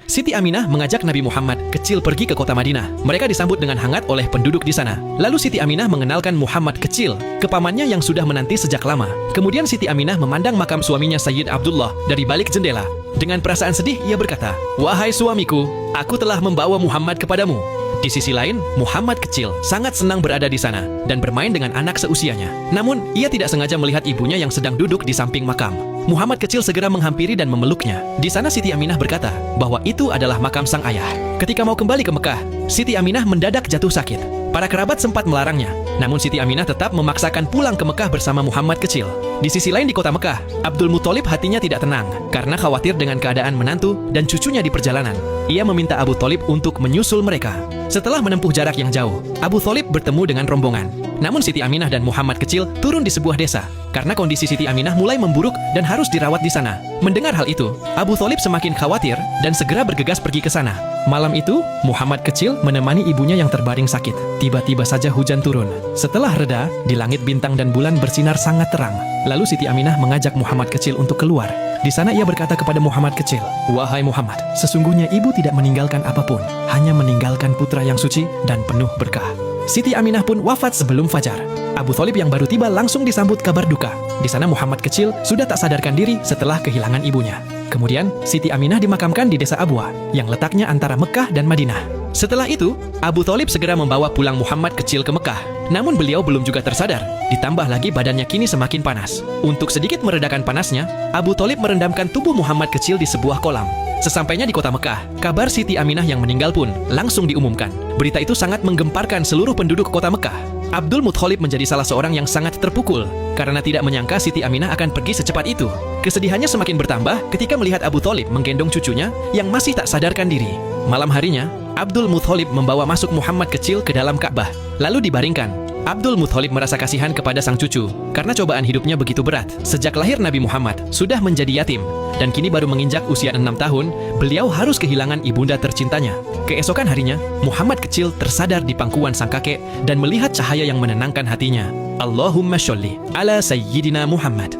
Siti Aminah mengajak Nabi Muhammad kecil pergi ke kota Madinah. Mereka disambut dengan hangat oleh penduduk di sana. Lalu Siti Aminah mengenalkan Muhammad kecil ke pamannya yang sudah menanti sejak lama. Kemudian Siti Aminah memandang makam suaminya Sayyid Abdullah dari balik jendela. Dengan perasaan sedih, ia berkata, "Wahai suamiku, aku telah membawa Muhammad kepadamu." Di sisi lain, Muhammad kecil sangat senang berada di sana dan bermain dengan anak seusianya. Namun, ia tidak sengaja melihat ibunya yang sedang duduk di samping makam. Muhammad kecil segera menghampiri dan memeluknya. Di sana Siti Aminah berkata bahwa itu adalah makam sang ayah. Ketika mau kembali ke Mekah, Siti Aminah mendadak jatuh sakit. Para kerabat sempat melarangnya, namun Siti Aminah tetap memaksakan pulang ke Mekah bersama Muhammad kecil. Di sisi lain di kota Mekah, Abdul Muthalib hatinya tidak tenang karena khawatir dengan keadaan menantu dan cucunya di perjalanan. Ia meminta Abu Thalib untuk menyusul mereka. Setelah menempuh jarak yang jauh, Abu Thalib bertemu dengan rombongan. Namun Siti Aminah dan Muhammad kecil turun di sebuah desa karena kondisi Siti Aminah mulai memburuk dan harus dirawat di sana. Mendengar hal itu, Abu Thalib semakin khawatir dan segera bergegas pergi ke sana. Malam itu, Muhammad kecil menemani ibunya yang terbaring sakit. Tiba-tiba saja hujan turun. Setelah reda, di langit bintang dan bulan bersinar sangat terang. Lalu Siti Aminah mengajak Muhammad kecil untuk keluar. Di sana ia berkata kepada Muhammad kecil, "Wahai Muhammad, sesungguhnya ibu tidak meninggalkan apapun, hanya meninggalkan putra yang suci dan penuh berkah." Siti Aminah pun wafat sebelum fajar. Abu Thalib yang baru tiba langsung disambut kabar duka. Di sana Muhammad kecil sudah tak sadarkan diri setelah kehilangan ibunya. Kemudian, Siti Aminah dimakamkan di desa Abwa, yang letaknya antara Mekah dan Madinah. Setelah itu, Abu Thalib segera membawa pulang Muhammad kecil ke Mekah. Namun beliau belum juga tersadar, ditambah lagi badannya kini semakin panas. Untuk sedikit meredakan panasnya, Abu Thalib merendamkan tubuh Muhammad kecil di sebuah kolam. Sesampainya di kota Mekah, kabar Siti Aminah yang meninggal pun langsung diumumkan. Berita itu sangat menggemparkan seluruh penduduk kota Mekah. Abdul Muthalib menjadi salah seorang yang sangat terpukul karena tidak menyangka Siti Aminah akan pergi secepat itu. Kesedihannya semakin bertambah ketika melihat Abu Thalib menggendong cucunya yang masih tak sadarkan diri. Malam harinya, Abdul Muthalib membawa masuk Muhammad kecil ke dalam Ka'bah, lalu dibaringkan. Abdul Muthalib merasa kasihan kepada sang cucu karena cobaan hidupnya begitu berat. Sejak lahir Nabi Muhammad sudah menjadi yatim dan kini baru menginjak usia 6 tahun, beliau harus kehilangan ibunda tercintanya. Keesokan harinya, Muhammad kecil tersadar di pangkuan sang kakek dan melihat cahaya yang menenangkan hatinya. Allahumma sholli ala Sayyidina Muhammad.